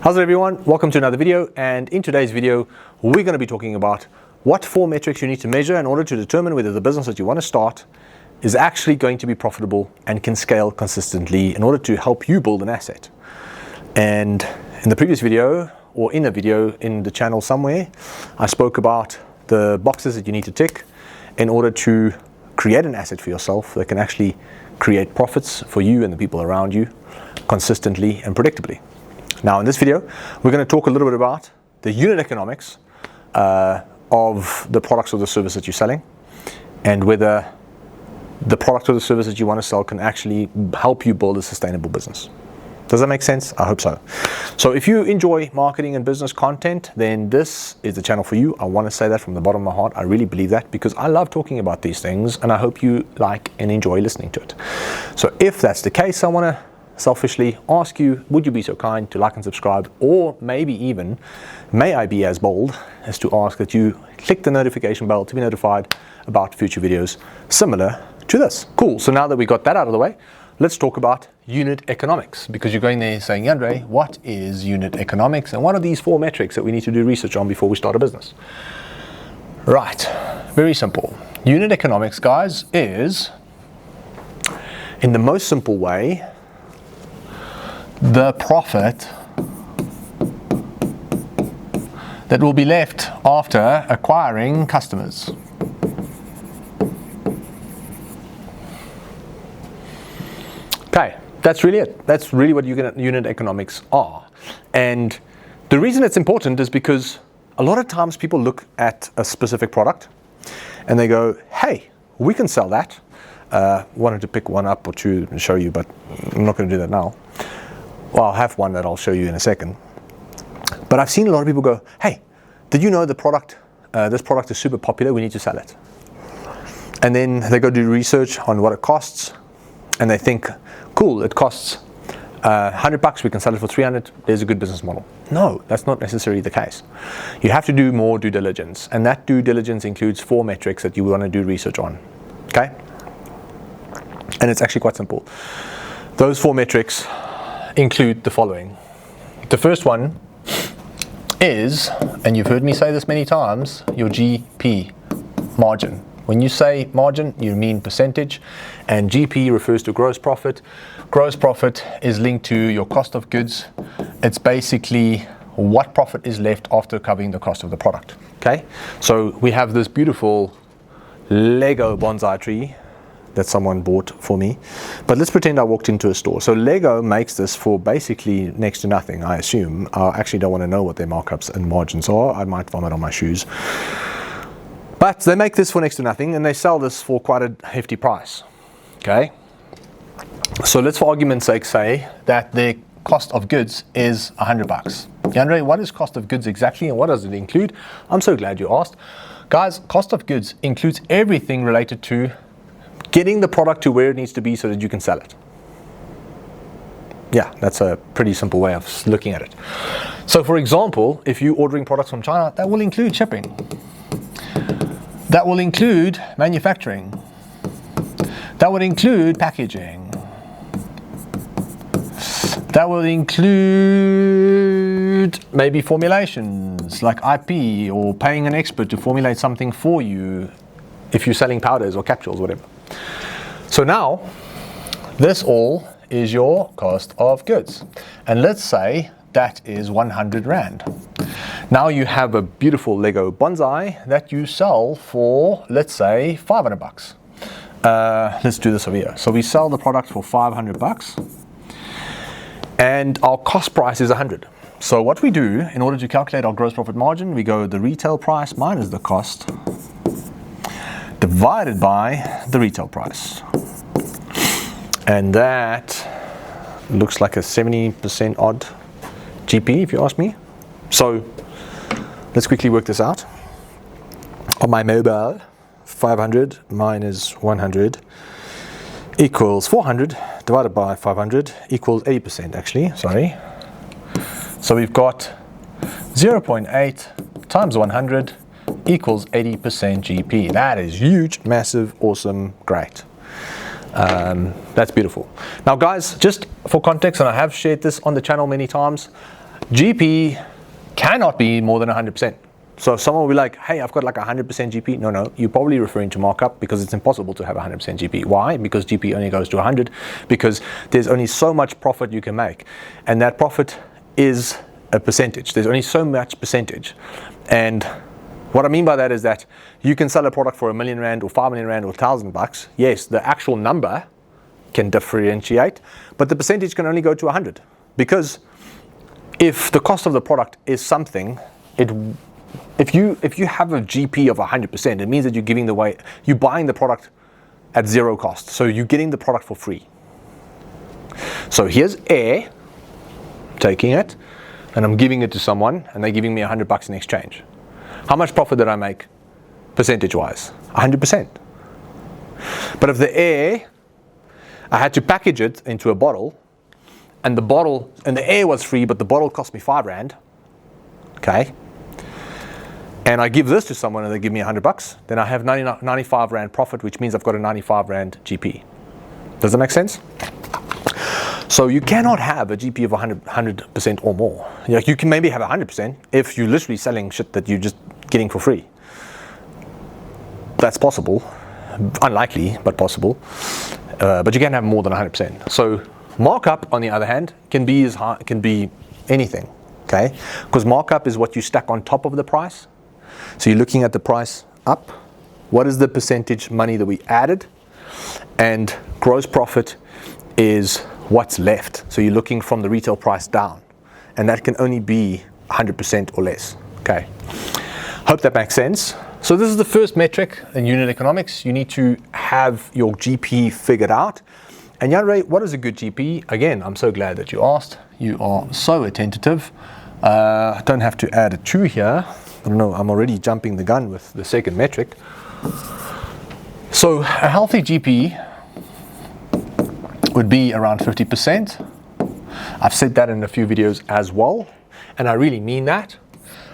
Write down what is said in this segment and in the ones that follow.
How's it, everyone? Welcome to another video, and in today's video we're going to be talking about what 4 metrics you need to measure in order to determine whether the business that you want to start is actually going to be profitable and can scale consistently in order to help you build an asset. And in the previous video, or in a video in the channel somewhere, I spoke about the boxes that you need to tick in order to create an asset for yourself that can actually create profits for you and the people around you consistently and predictably. Now in this video, we're going to talk a little bit about the unit economics of the products or the service that you're selling, and whether the product or the service that you want to sell can actually help you build a sustainable business. Does that make sense? I hope so. So if you enjoy marketing and business content, then this is the channel for you. I want to say that from the bottom of my heart. I really believe that because I love talking about these things, and I hope you like and enjoy listening to it. So if that's the case, I want to selfishly ask you, would you be so kind to like and subscribe, or maybe even, may I be as bold as to ask that you click the notification bell to be notified about future videos similar to this. Cool. So now that we got that out of the way, let's talk about unit economics, because you're going there saying, Jandre, what is unit economics, and what are these 4 metrics that we need to do research on before we start a business? Right, very simple. Unit economics, guys, is, in the most simple way, the profit that will be left after acquiring customers. Okay, that's really it. That's really what unit economics are. And the reason it's important is because a lot of times people look at a specific product and they go, hey, we can sell that. Wanted to pick one up or two and show you, but I'm not going to do that now. Well, I'll have one that I'll show you in a second. But I've seen a lot of people go, hey, did you know the product, this product is super popular, we need to sell it. And then they go do research on what it costs, and they think, cool, it costs $100, we can sell it for 300, there's a good business model. No, that's not necessarily the case. You have to do more due diligence, and that due diligence includes 4 metrics that you want to do research on, okay? And it's actually quite simple. Those 4 metrics include the following. The first one is, and you've heard me say this many times, your GP, margin. When you say margin, you mean percentage, and GP refers to gross profit. Gross profit is linked to your cost of goods. It's basically what profit is left after covering the cost of the product. Okay, so we have this beautiful Lego bonsai tree that someone bought for me, but let's pretend I walked into a store. So Lego makes this for basically next to nothing, I assume. I actually don't want to know what their markups and margins are. I might vomit on my shoes. But they make this for next to nothing, and they sell this for quite a hefty price. Okay, so let's, for argument's sake, say that their cost of goods is $100. Jandre, what is cost of goods exactly, and what does it include? I'm so glad you asked. Guys, cost of goods includes everything related to getting the product to where it needs to be so that you can sell it. Yeah, that's a pretty simple way of looking at it. So for example, if you're ordering products from China, that will include shipping. That will include manufacturing. That would include packaging. That will include maybe formulations like IP, or paying an expert to formulate something for you if you're selling powders or capsules, whatever. So now, this all is your cost of goods. And let's say that is 100 Rand. Now you have a beautiful Lego bonsai that you sell for, let's say, $500. Let's do this over here. So we sell the product for $500, and our cost price is 100. So what we do in order to calculate our gross profit margin, we go the retail price minus the cost divided by the retail price, and that looks like a 70% odd GP, if you ask me. So let's quickly work this out. On my mobile, 500 minus 100 equals 400 divided by 500 equals 80%, actually, sorry. So we've got 0.8 times 100 equals 80% GP. That is huge, massive, awesome, great. That's beautiful. Now guys, just for context, and I have shared this on the channel many times, GP cannot be more than 100%. So if someone will be like, hey, I've got like 100% GP. No, you're probably referring to markup, because it's impossible to have 100% GP. Why? Because GP only goes to 100, because there's only so much profit you can make. And that profit is a percentage. There's only so much percentage. And what I mean by that is that you can sell a product for R1,000,000 or R5,000,000 or $1,000. Yes, the actual number can differentiate, but the percentage can only go to 100. Because if the cost of the product is something, if you have a GP of 100%, it means that you're buying the product at zero cost. So you're getting the product for free. So here's air, taking it, and I'm giving it to someone, and they're giving me $100 in exchange. How much profit did I make, percentage-wise? 100%. But if the air, I had to package it into a bottle, and the air was free, but the bottle cost me R5, okay? And I give this to someone and they give me $100, then I have R95 profit, which means I've got a R95 GP. Does that make sense? So you cannot have a GP of 100% or more. You can maybe have 100% if you're literally selling shit that you're just getting for free. That's possible. Unlikely, but possible. But you can't have more than 100%. So markup, on the other hand, can be anything. Okay? Because markup is what you stack on top of the price. So you're looking at the price up. What is the percentage money that we added? And gross profit is what's left. So you're looking from the retail price down. And that can only be 100% or less. Okay. Hope that makes sense. So this is the first metric in unit economics. You need to have your GP figured out. And Jandre, what is a good GP? Again, I'm so glad that you asked. You are so attentive. I don't have to add a 2 here. I don't know, I'm already jumping the gun with the second metric. So a healthy GP would be around 50%. I've said that in a few videos as well, and I really mean that.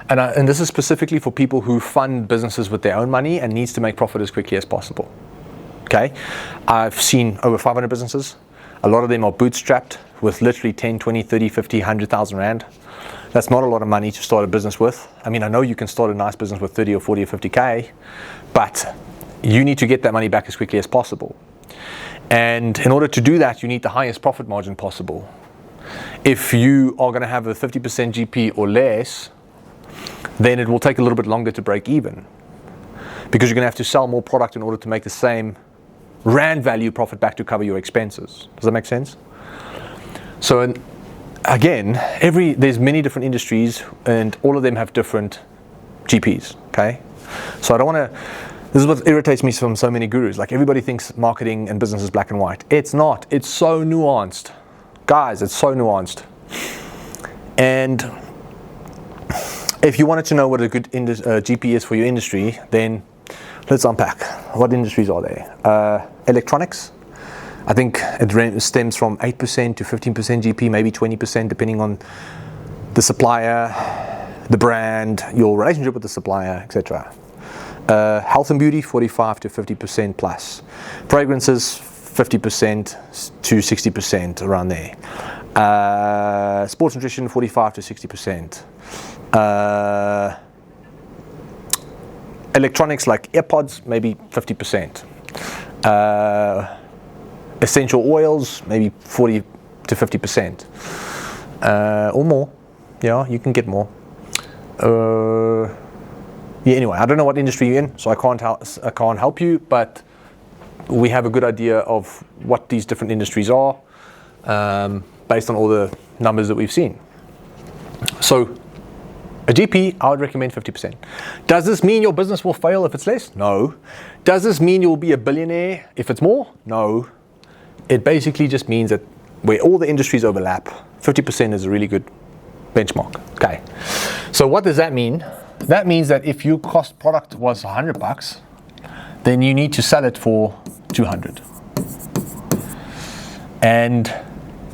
And this is specifically for people who fund businesses with their own money and needs to make profit as quickly as possible. Okay, I've seen over 500 businesses. A lot of them are bootstrapped with literally 10, 20, 30, 50, 100,000 Rand. That's not a lot of money to start a business with. I mean, I know you can start a nice business with 30 or 40 or 50K, but you need to get that money back as quickly as possible. And in order to do that, you need the highest profit margin possible. If you are going to have a 50% GP or less, then it will take a little bit longer to break even, because you're going to have to sell more product in order to make the same Rand value profit back to cover your expenses. Does that make sense? So again, there's many different industries, and all of them have different GPs, okay? So this is what irritates me from so many gurus. Like, everybody thinks marketing and business is black and white. It's not. It's so nuanced. Guys, it's so nuanced. And if you wanted to know what a good GP is for your industry, then let's unpack. What industries are there? Electronics. I think it stems from 8% to 15% GP, maybe 20%, depending on the supplier, the brand, your relationship with the supplier, etc. Health and beauty, 45 to 50% plus. Fragrances, 50% to 60%, around there. Sports nutrition, 45 to 60%. Electronics like AirPods, maybe 50%. Essential oils, maybe 40 to 50%. Or more. Yeah, you can get more. Anyway, I don't know what industry you're in, so I can't help you, but we have a good idea of what these different industries are, based on all the numbers that we've seen. So a GP, I would recommend 50%. Does this mean your business will fail if it's less? No. Does this mean you'll be a billionaire if it's more? No. It basically just means that where all the industries overlap, 50% is a really good benchmark. Okay. So what does that mean? That means that if your cost product was $100, then you need to sell it for 200. And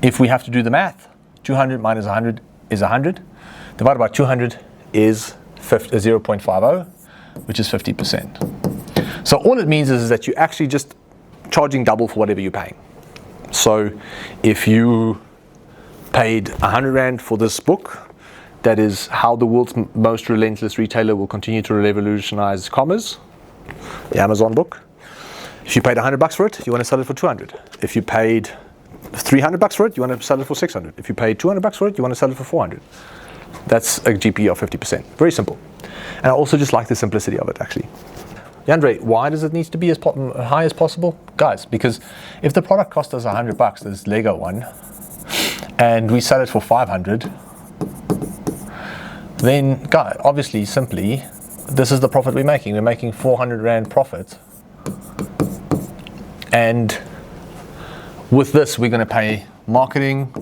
if we have to do the math, 200 minus 100 is 100. Divided by 200 is 0.50, which is 50%. So all it means is that you're actually just charging double for whatever you're paying. So if you paid 100 Rand for this book, that is how the world's most relentless retailer will continue to revolutionize commerce, the Amazon book. If you paid $100 for it, you want to sell it for 200. If you paid $300 for it, you want to sell it for 600. If you paid $200 for it, you want to sell it for 400. That's a GP of 50%. Very simple. And I also just like the simplicity of it, actually. Jandre, why does it need to be as high as possible? Guys, because if the product cost us $100, this Lego one, and we sell it for 500, then, guys, obviously, simply, this is the profit we're making. We're making 400 Rand profit. And with this, we're going to pay marketing,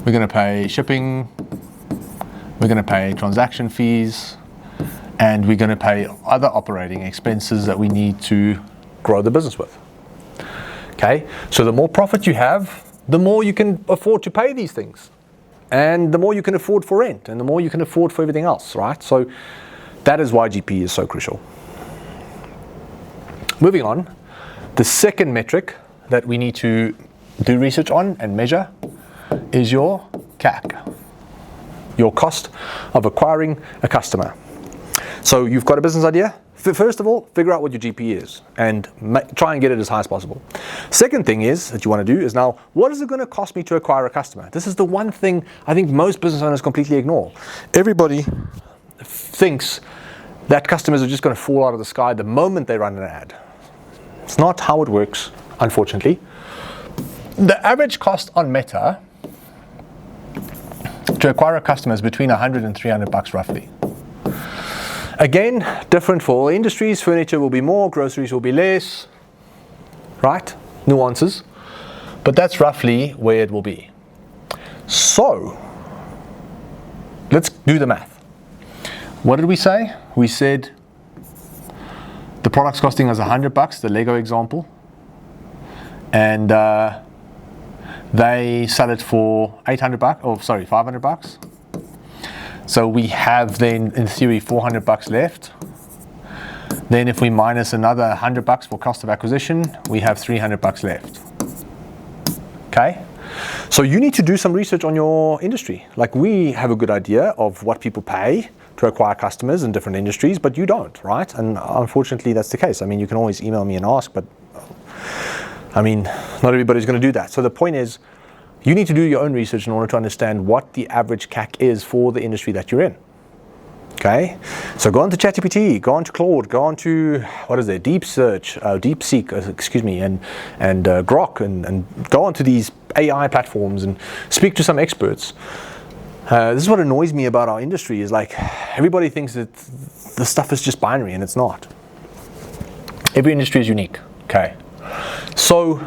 we're going to pay shipping, we're going to pay transaction fees, and we're going to pay other operating expenses that we need to grow the business with. Okay, so the more profit you have, the more you can afford to pay these things, and the more you can afford for rent, and the more you can afford for everything else, right? So that is why GP is so crucial. Moving on, the second metric that we need to do research on and measure is your CAC, your cost of acquiring a customer. So you've got a business idea. First of all, figure out what your GP is and try and get it as high as possible. Second thing is that you want to do is now, what is it going to cost me to acquire a customer? This is the one thing I think most business owners completely ignore. Everybody thinks that customers are just going to fall out of the sky the moment they run an ad. It's not how it works, unfortunately. The average cost on Meta to acquire a customer is between $100 and $300 roughly. Again, different for all industries. Furniture will be more, groceries will be less, right? Nuances. But that's roughly where it will be. So, let's do the math. What did we say? We said the product's costing us $100, the Lego example, and they sell it for $500. So we have then, in theory, $400 left. Then if we minus another $100 for cost of acquisition, we have $300 left. Okay? So you need to do some research on your industry. Like, we have a good idea of what people pay to acquire customers in different industries, but you don't, right? And unfortunately, that's the case. I mean, you can always email me and ask, but I mean, not everybody's going to do that. So the point is, you need to do your own research in order to understand what the average CAC is for the industry that you're in. Okay? So go on to ChatGPT, go on to Claude, go on to, DeepSeek, and Grok, and go on to these AI platforms and speak to some experts. This is what annoys me about our industry, is like, everybody thinks that the stuff is just binary, and it's not. Every industry is unique. Okay? So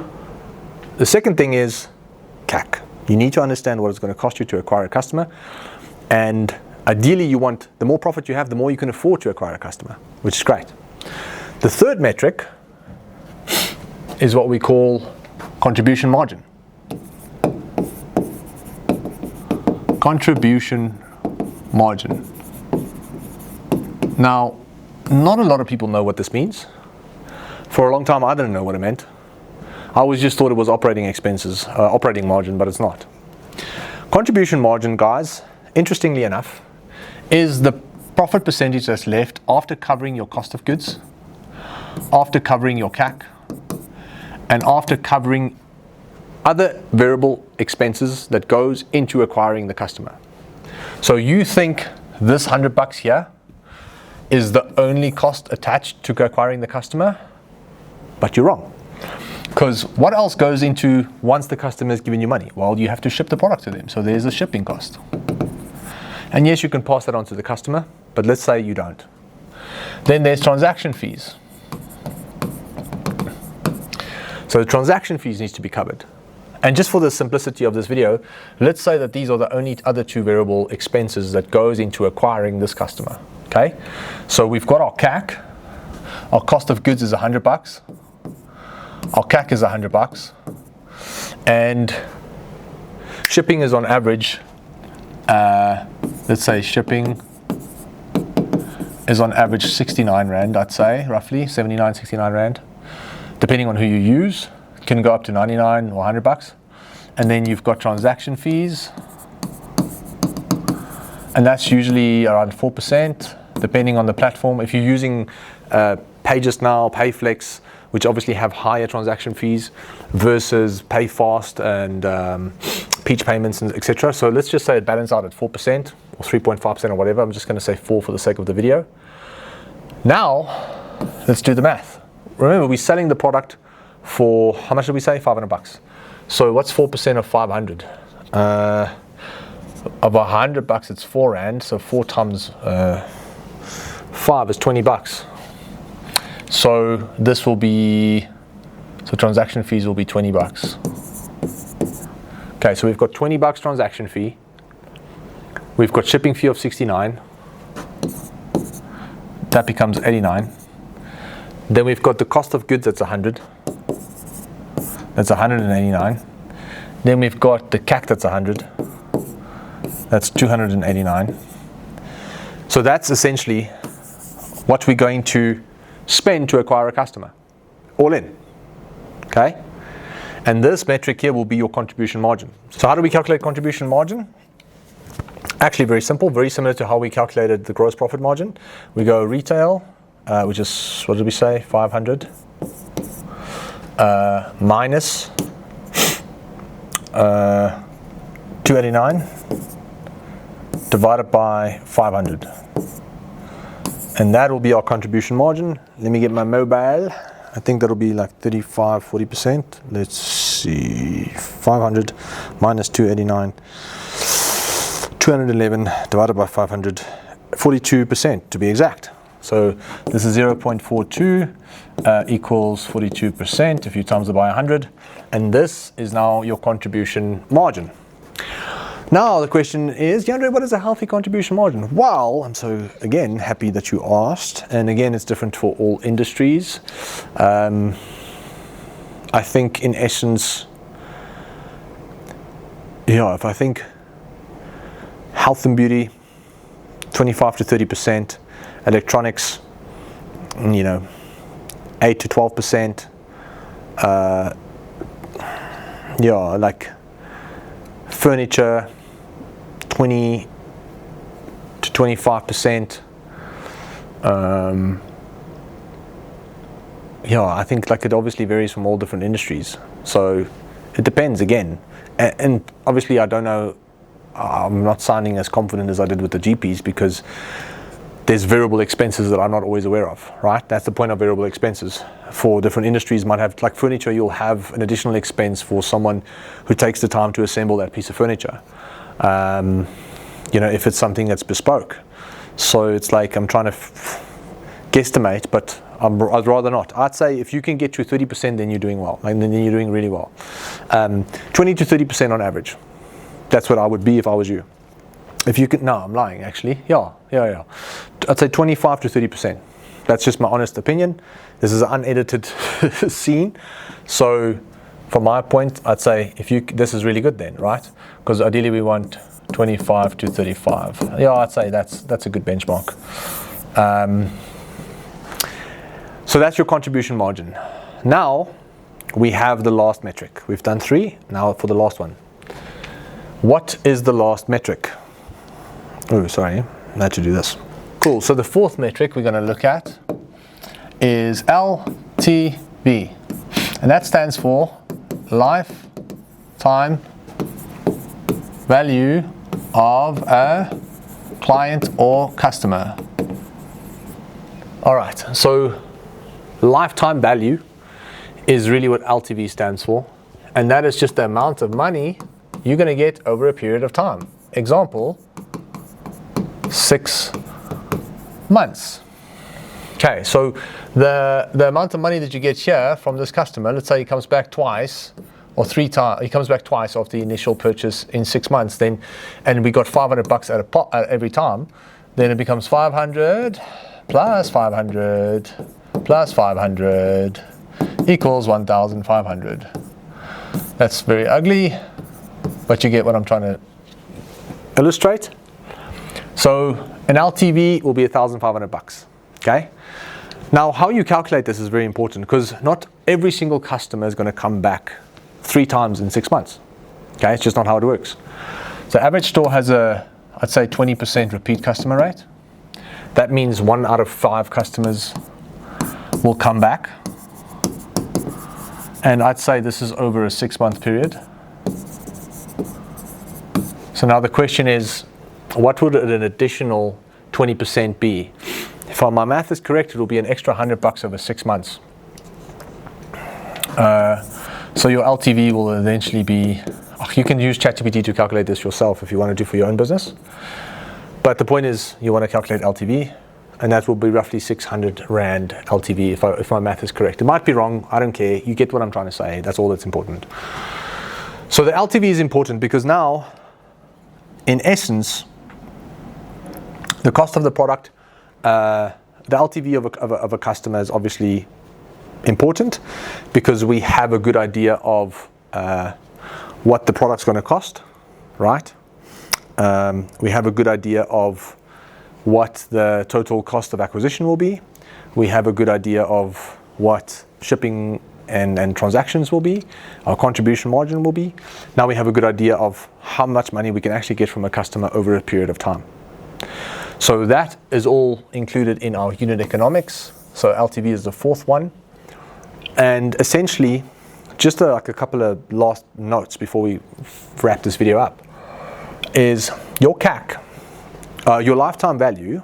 the second thing is CAC. You need to understand what it's going to cost you to acquire a customer, and ideally you want, the more profit you have, the more you can afford to acquire a customer, which is great. The third metric is what we call contribution margin. Contribution margin. Now, not a lot of people know what this means. For a long time, I didn't know what it meant. I always just thought it was operating expenses, operating margin, but it's not. Contribution margin, guys, interestingly enough, is the profit percentage that's left after covering your cost of goods, after covering your CAC, and after covering other variable expenses that goes into acquiring the customer. So you think this $100 here is the only cost attached to acquiring the customer, but you're wrong. Because what else goes into once the customer has given you money? Well, you have to ship the product to them, so there's a shipping cost. And yes, you can pass that on to the customer, but let's say you don't. Then there's transaction fees. So the transaction fees needs to be covered. And just for the simplicity of this video, let's say that these are the only other two variable expenses that goes into acquiring this customer. Okay? So we've got our CAC. Our cost of goods is $100. Our CAC is $100, and shipping is on average, let's say shipping is on average 69 Rand, I'd say, roughly 79, 69 Rand, depending on who you use. It can go up to 99 or $100. And then you've got transaction fees, and that's usually around 4%, depending on the platform. If you're using Pages Now, Payflex, which obviously have higher transaction fees, versus PayFast and Peach Payments, and etc. So let's just say it balances out at 4% or 3.5% or whatever. I'm just going to say 4 for the sake of the video. Now, let's do the math. Remember, we're selling the product for, how much did we say? $500. So what's 4% of 500? Of $100, it's 4 rand. So 4 times 5 is $20. So this will be, so transaction fees will be $20. Okay, so we've got $20 transaction fee. We've got shipping fee of 69. That becomes 89. Then we've got the cost of goods, that's 100. That's 189. Then we've got the CAC, that's 100. That's 289. So that's essentially what we're going to spend to acquire a customer, all in. Okay? And this metric here will be your contribution margin. So how do we calculate contribution margin? Actually very simple, very similar to how we calculated the gross profit margin. We go retail, which is, what did we say, 500, minus 289 divided by 500. And that will be our contribution margin. Let me get my mobile. I think that'll be like 35-40%. Let's see, 500 minus 289, 211 divided by 500, 42% to be exact. So this is 0.42 equals 42% if you times it by 100. And this is now your contribution margin. Now the question is, Jandre, what is a healthy contribution margin? Well, I'm so, again, happy that you asked. And again, it's different for all industries. I think in essence, if I think health and beauty, 25 to 30%, electronics, 8 to 12%, like furniture, 20 to 25%. I think like it obviously varies from all different industries. So it depends again. And obviously I don't know, I'm not sounding as confident as I did with the GPs because there's variable expenses that I'm not always aware of, right? That's the point of variable expenses. For different industries might have, like furniture, you'll have an additional expense for someone who takes the time to assemble that piece of furniture. If it's something that's bespoke. So it's like I'm trying to guesstimate, but I'd rather not. I'd say if you can get to 30%, then you're doing well, and then you're doing really well. 20 to 30% on average. That's what I would be if I was you. If you can, no, I'm lying actually. Yeah. I'd say 25 to 30%. That's just my honest opinion. This is an unedited scene. So from my point, I'd say this is really good then, right? Because ideally we want 25 to 35. Yeah, I'd say that's a good benchmark. So that's your contribution margin. Now we have the last metric. We've done 3. Now for the last one. What is the last metric? Oh, sorry, I had to do this. Cool, so the 4th metric we're going to look at is LTV. And that stands for lifetime value of a client or customer. All right, so lifetime value is really what LTV stands for. And that is just the amount of money you're going to get over a period of time. Example, 6 months. Okay, so the amount of money that you get here from this customer, let's say he comes back twice or 3 times, he comes back twice after the initial purchase in 6 months, then, and we got $500 at every time, then it becomes 500 plus 500 plus 500 equals 1,500. That's very ugly, but you get what I'm trying to illustrate. So an LTV will be $1,500. Okay. Now, how you calculate this is very important because not every single customer is going to come back 3 times in 6 months. Okay, it's just not how it works. So average store has a I'd say 20% repeat customer rate. That means 1 out of 5 customers will come back. And I'd say this is over a 6-month period. So now the question is, what would an additional 20% be? If my math is correct, it will be an extra $100 over 6 months. So your LTV will eventually be, you can use ChatGPT to calculate this yourself if you want to do for your own business. But the point is, you want to calculate LTV, and that will be roughly 600 Rand LTV if my math is correct. It might be wrong, I don't care. You get what I'm trying to say. That's all that's important. So the LTV is important because now, in essence, the cost of the product, the LTV of a customer is obviously important because we have a good idea of what the product's going to cost, right? We have a good idea of what the total cost of acquisition will be. We have a good idea of what shipping and transactions will be, our contribution margin will be. Now we have a good idea of how much money we can actually get from a customer over a period of time. So that is all included in our unit economics. So LTV is the 4th one. And essentially, just like a couple of last notes before we wrap this video up, is your CAC, your lifetime value,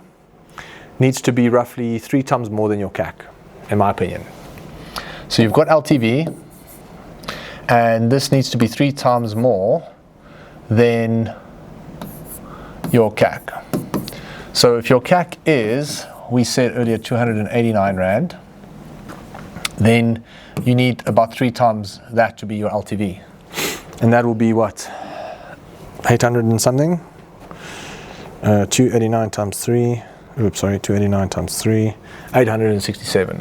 needs to be roughly 3 times more than your CAC, in my opinion. So you've got LTV, and this needs to be 3 times more than your CAC. So if your CAC is, we said earlier, 289 Rand, then you need about 3 times that to be your LTV. And that will be what? 800 and something? 289 times 3, 289 times 3, 867.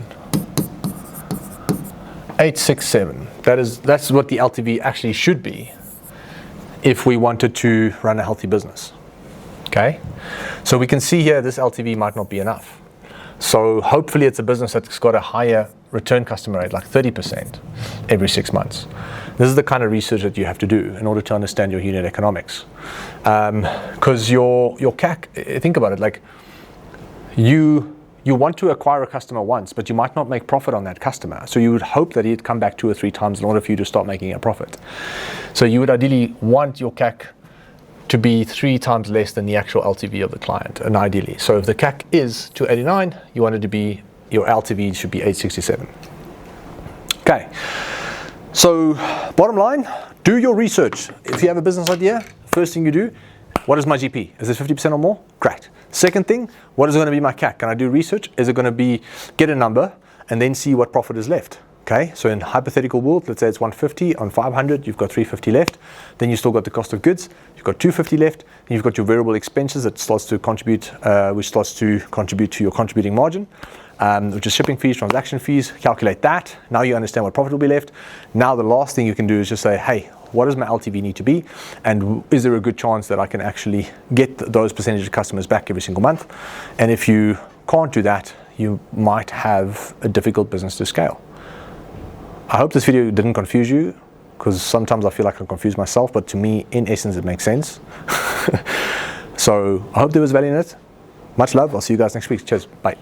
867. That's what the LTV actually should be if we wanted to run a healthy business. Okay? So we can see here this LTV might not be enough. So hopefully it's a business that's got a higher return customer rate, like 30% every 6 months. This is the kind of research that you have to do in order to understand your unit economics. Because your CAC, think about it, like you want to acquire a customer once, but you might not make profit on that customer. So you would hope that he'd come back 2 or 3 times in order for you to start making a profit. So you would ideally want your CAC to be 3 times less than the actual LTV of the client, and ideally. So if the CAC is 289, you want it to be, your LTV should be 867. Okay, so bottom line, do your research. If you have a business idea, first thing you do, what is my GP? Is it 50% or more? Great. Second thing, what is going to be my CAC? Can I do research? Is it going to be, get a number and then see what profit is left? Okay, so in hypothetical world, let's say it's 150 on 500, you've got 350 left. Then you still got the cost of goods, you've got 250 left. And you've got your variable expenses that starts to contribute, which starts to contribute to your contributing margin, which is shipping fees, transaction fees. Calculate that. Now you understand what profit will be left. Now the last thing you can do is just say, hey, what does my LTV need to be? And is there a good chance that I can actually get those percentage of customers back every single month? And if you can't do that, you might have a difficult business to scale. I hope this video didn't confuse you, because sometimes I feel like I confuse myself, but to me, in essence, it makes sense. So I hope there was value in it. Much love. I'll see you guys next week. Cheers. Bye.